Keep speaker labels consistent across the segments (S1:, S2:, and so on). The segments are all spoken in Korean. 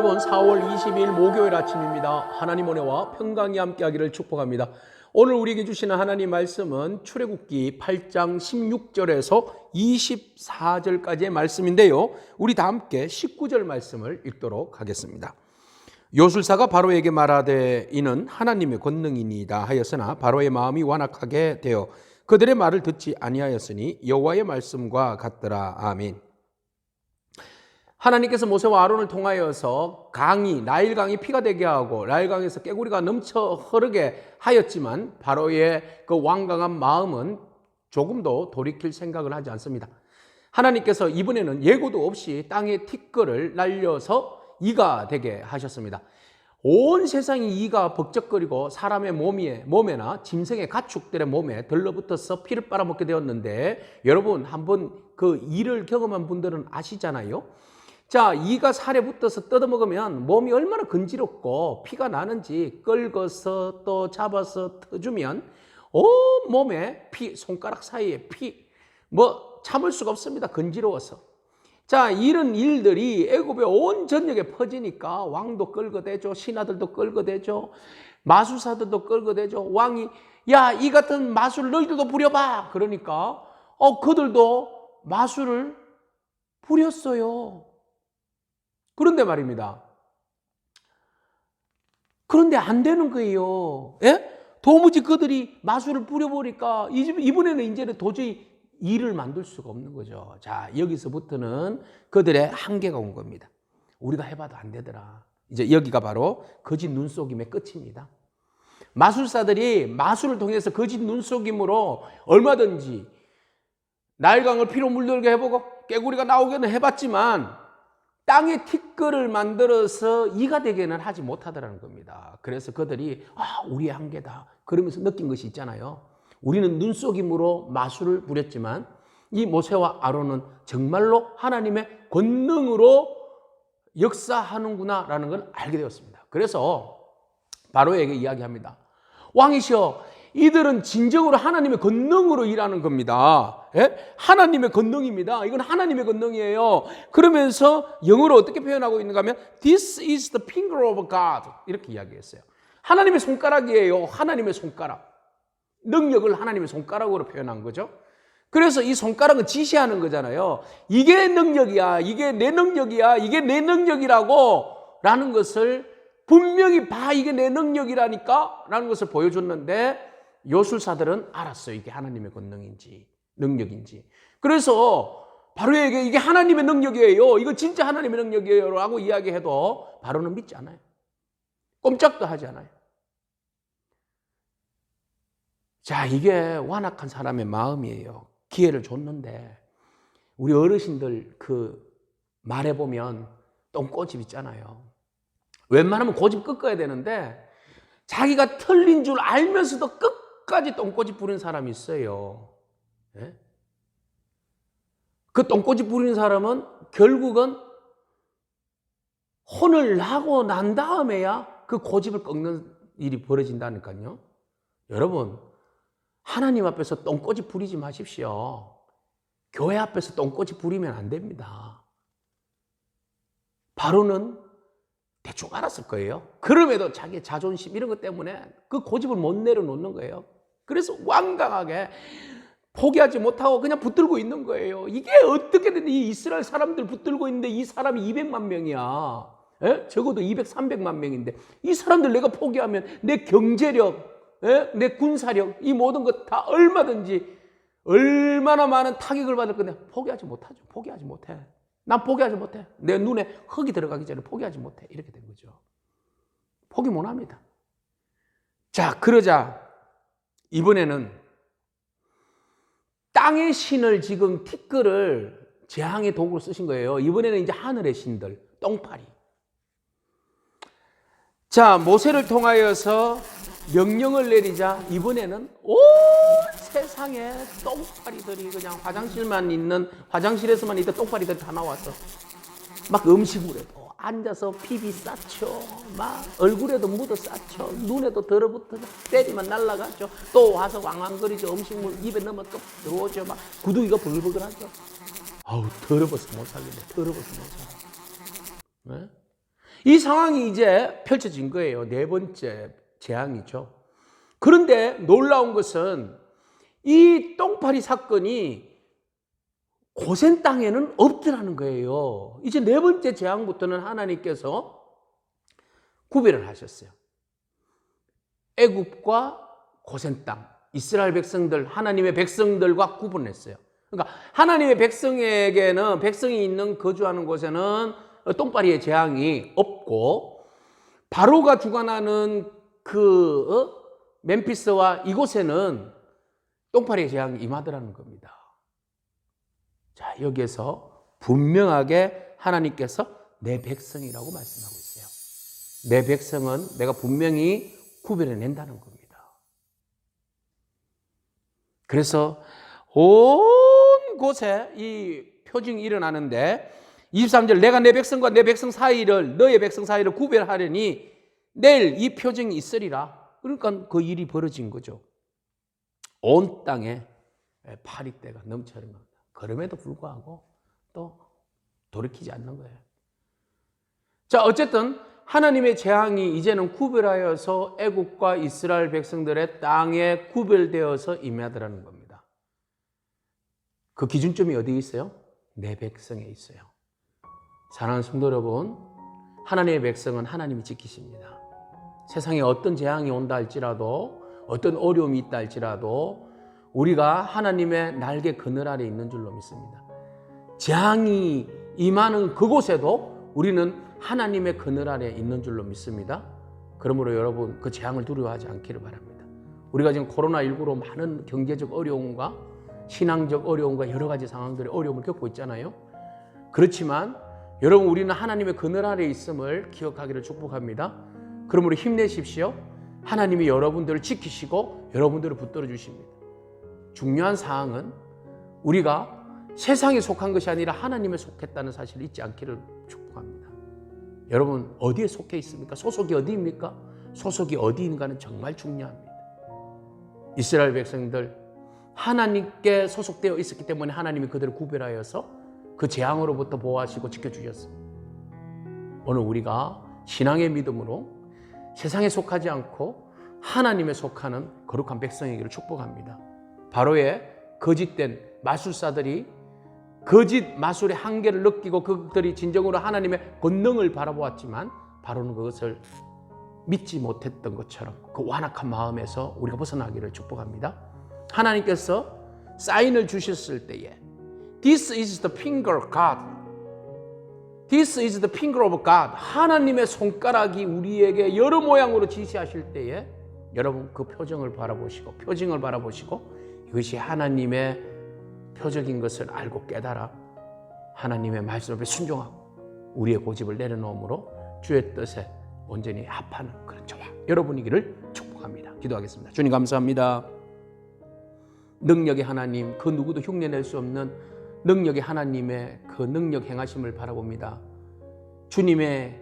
S1: 여러분, 4월 22일 목요일 아침입니다. 하나님 은혜와 평강이 함께하기를 축복합니다. 오늘 우리에게 주시는 하나님 말씀은 출애굽기 8장 16절에서 24절까지의 말씀인데요, 우리 다 함께 19절 말씀을 읽도록 하겠습니다. 요술사가 바로에게 말하되 이는 하나님의 권능이니이다 하였으나 바로의 마음이 완악하게 되어 그들의 말을 듣지 아니하였으니 여호와의 말씀과 같더라. 아멘. 하나님께서 모세와 아론을 통하여서 나일강이 피가 되게 하고 나일강에서 깨구리가 넘쳐 흐르게 하였지만 바로의 그 완강한 마음은 조금도 돌이킬 생각을 하지 않습니다. 하나님께서 이번에는 예고도 없이 땅에 티끌을 날려서 이가 되게 하셨습니다. 온 세상이 이가벅적거리고 사람의 몸에나 짐승의 가축들의 몸에 들러붙어서 피를 빨아먹게 되었는데, 여러분 한번 그 이를 경험한 분들은 아시잖아요. 자, 이가 살에 붙어서 뜯어먹으면 몸이 얼마나 건지럽고 피가 나는지 긁어서 또 잡아서 터주면 온 몸에 손가락 사이에 참을 수가 없습니다. 건지러워서. 자, 이런 일들이 애굽의 온 전역에 퍼지니까 왕도 끌어대죠. 신하들도 끌어대죠. 마술사들도 끌어대죠. 왕이 야, 이 같은 마술 너희들도 부려봐. 그러니까 그들도 마술을 부렸어요. 그런데 말입니다. 그런데 안 되는 거예요. 예? 도무지 그들이 마술을 부려보니까 이번에는 이제는 도저히 일을 만들 수가 없는 거죠. 자, 여기서부터는 그들의 한계가 온 겁니다. 우리가 해봐도 안 되더라. 이제 여기가 바로 거짓 눈속임의 끝입니다. 마술사들이 마술을 통해서 거짓 눈속임으로 얼마든지 나일강을 피로 물들게 해보고 깨구리가 나오게는 해봤지만 땅에 티끌을 만들어서 이가 되게는 하지 못하더라는 겁니다. 그래서 그들이 우리의 한계다 그러면서 느낀 것이 있잖아요. 우리는 눈속임으로 마술을 부렸지만 이 모세와 아론은 정말로 하나님의 권능으로 역사하는구나 라는 걸 알게 되었습니다. 그래서 바로에게 이야기합니다. 왕이시여, 이들은 진정으로 하나님의 권능으로 일하는 겁니다. 예? 하나님의 권능입니다. 이건 하나님의 권능이에요. 그러면서 영어로 어떻게 표현하고 있는가 하면 This is the finger of God 이렇게 이야기했어요. 하나님의 손가락이에요. 하나님의 손가락. 능력을 하나님의 손가락으로 표현한 거죠. 그래서 이 손가락은 지시하는 거잖아요. 이게 능력이야. 이게 내 능력이야. 이게 내 능력이라고 라는 것을 분명히 이게 내 능력이라니까 라는 것을 보여줬는데 요술사들은 알았어요. 이게 하나님의 권능인지 능력인지. 그래서 바로에게 이게 하나님의 능력이에요. 이거 진짜 하나님의 능력이에요 라고 이야기해도 바로는 믿지 않아요. 꼼짝도 하지 않아요. 자, 이게 완악한 사람의 마음이에요. 기회를 줬는데 우리 어르신들 말해보면 똥꼬집 있잖아요. 웬만하면 고집 꺾어야 되는데 자기가 틀린 줄 알면서도 끝까지 똥꼬집 부리는 사람이 있어요. 예? 그 똥꼬집 부리는 사람은 결국은 혼을 나고 난 다음에야 그 고집을 꺾는 일이 벌어진다니까요. 여러분, 하나님 앞에서 똥꼬집 부리지 마십시오. 교회 앞에서 똥꼬집 부리면 안 됩니다. 바로는 대충 알았을 거예요. 그럼에도 자기의 자존심 이런 것 때문에 그 고집을 못 내려놓는 거예요. 그래서 완강하게 포기하지 못하고 그냥 붙들고 있는 거예요. 이게 어떻게든 이 이스라엘 사람들 붙들고 있는데 이 사람이 200만 명이야. 예? 적어도 200, 300만 명인데 이 사람들 내가 포기하면 내 경제력, 내 군사력, 이 모든 것 다 얼마나 많은 타격을 받을 건데 포기하지 못하죠. 포기하지 못해. 난 포기하지 못해. 내 눈에 흙이 들어가기 전에 포기하지 못해. 이렇게 된 거죠. 포기 못 합니다. 자, 그러자 이번에는 땅의 신을 지금 티끌을 재앙의 도구로 쓰신 거예요. 이번에는 이제 하늘의 신들, 똥파리. 자, 모세를 통하여서 명령을 내리자 이번에는 온 세상에 똥파리들이 그냥 화장실에서만 있던 똥파리들이 다 나와서 막 음식물에도 앉아서 피비 쌓죠. 막 얼굴에도 묻어 쌓죠. 눈에도 들어붙어 때리면 날아가죠. 또 와서 왕왕거리죠. 음식물 입에 넣으면 또 들어오죠. 막 구두기가 부글부글하죠. 아우, 더러워서 못 살겠네. 더러워서 못 살아. 네? 이 상황이 이제 펼쳐진 거예요. 네 번째 재앙이죠. 그런데 놀라운 것은 이 똥파리 사건이 고센 땅에는 없더라는 거예요. 이제 네 번째 재앙부터는 하나님께서 구별을 하셨어요. 애굽과 고센 땅, 이스라엘 백성들, 하나님의 백성들과 구분했어요. 그러니까 하나님의 백성에게는, 백성이 있는 거주하는 곳에는 똥파리의 재앙이 없고, 바로가 주관하는 그 멤피스와 이곳에는 똥파리의 재앙이 임하더라는 겁니다. 자, 여기에서 분명하게 하나님께서 내 백성이라고 말씀하고 있어요. 내 백성은 내가 분명히 구별해낸다는 겁니다. 그래서 온 곳에 이 표징이 일어나는데 23절, 내가 내 백성과 내 백성 사이를, 너의 백성 사이를 구별하려니 내일 이 표징이 있으리라. 그러니까 그 일이 벌어진 거죠. 온 땅에 파리떼가 넘쳐는 겁니다. 그럼에도 불구하고 또 돌이키지 않는 거예요. 자, 어쨌든 하나님의 재앙이 이제는 구별하여서 애국과 이스라엘 백성들의 땅에 구별되어서 임하더라는 겁니다. 그 기준점이 어디에 있어요? 내 백성에 있어요. 사랑하는 성도 여러분, 하나님의 백성은 하나님이 지키십니다. 세상에 어떤 재앙이 온다 할지라도, 어떤 어려움이 있다 할지라도 우리가 하나님의 날개 그늘 아래 있는 줄로 믿습니다. 재앙이 임하는 그곳에도 우리는 하나님의 그늘 아래 있는 줄로 믿습니다. 그러므로 여러분, 그 재앙을 두려워하지 않기를 바랍니다. 우리가 지금 코로나19로 많은 경제적 어려움과 신앙적 어려움과 여러 가지 상황들의 어려움을 겪고 있잖아요. 그렇지만 여러분, 우리는 하나님의 그늘 아래 있음을 기억하기를 축복합니다. 그러므로 힘내십시오. 하나님이 여러분들을 지키시고 여러분들을 붙들어 주십니다. 중요한 사항은 우리가 세상에 속한 것이 아니라 하나님에 속했다는 사실을 잊지 않기를 축복합니다. 여러분, 어디에 속해 있습니까? 소속이 어디입니까? 소속이 어디인가는 정말 중요합니다. 이스라엘 백성들 하나님께 소속되어 있었기 때문에 하나님이 그들을 구별하여서 그 재앙으로부터 보호하시고 지켜주셨습니다. 오늘 우리가 신앙의 믿음으로 세상에 속하지 않고 하나님에 속하는 거룩한 백성이기를 축복합니다. 바로의 거짓된 마술사들이 거짓 마술의 한계를 느끼고 그들이 진정으로 하나님의 권능을 바라보았지만 바로는 그것을 믿지 못했던 것처럼 그 완악한 마음에서 우리가 벗어나기를 축복합니다. 하나님께서 사인을 주셨을 때에 This is the finger of God. This is the finger of God. 하나님의 손가락이 우리에게 여러 모양으로 지시하실 때에 여러분 그 표정을 바라보시고 표징을 바라보시고 이것이 하나님의 표적인 것을 알고 깨달아 하나님의 말씀 앞에 순종하고 우리의 고집을 내려놓음으로 주의 뜻에 온전히 합하는 그런 저와 여러분이기를 축복합니다. 기도하겠습니다. 주님 감사합니다. 능력의 하나님, 그 누구도 흉내낼 수 없는 능력의 하나님의 그 능력 행하심을 바라봅니다. 주님의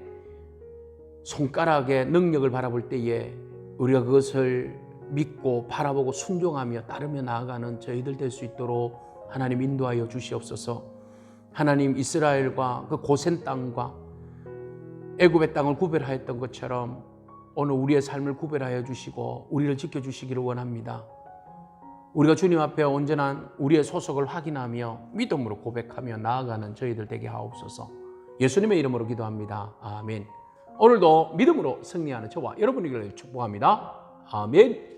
S1: 손가락의 능력을 바라볼 때에 우리가 그것을 믿고 바라보고 순종하며 따르며 나아가는 저희들 될 수 있도록 하나님 인도하여 주시옵소서. 하나님, 이스라엘과 그 고센 땅과 애굽의 땅을 구별하였던 것처럼 오늘 우리의 삶을 구별하여 주시고 우리를 지켜주시기를 원합니다. 우리가 주님 앞에 온전한 우리의 소속을 확인하며 믿음으로 고백하며 나아가는 저희들 되게 하옵소서. 예수님의 이름으로 기도합니다. 아멘. 오늘도 믿음으로 승리하는 저와 여러분에게 축복합니다. 아멘.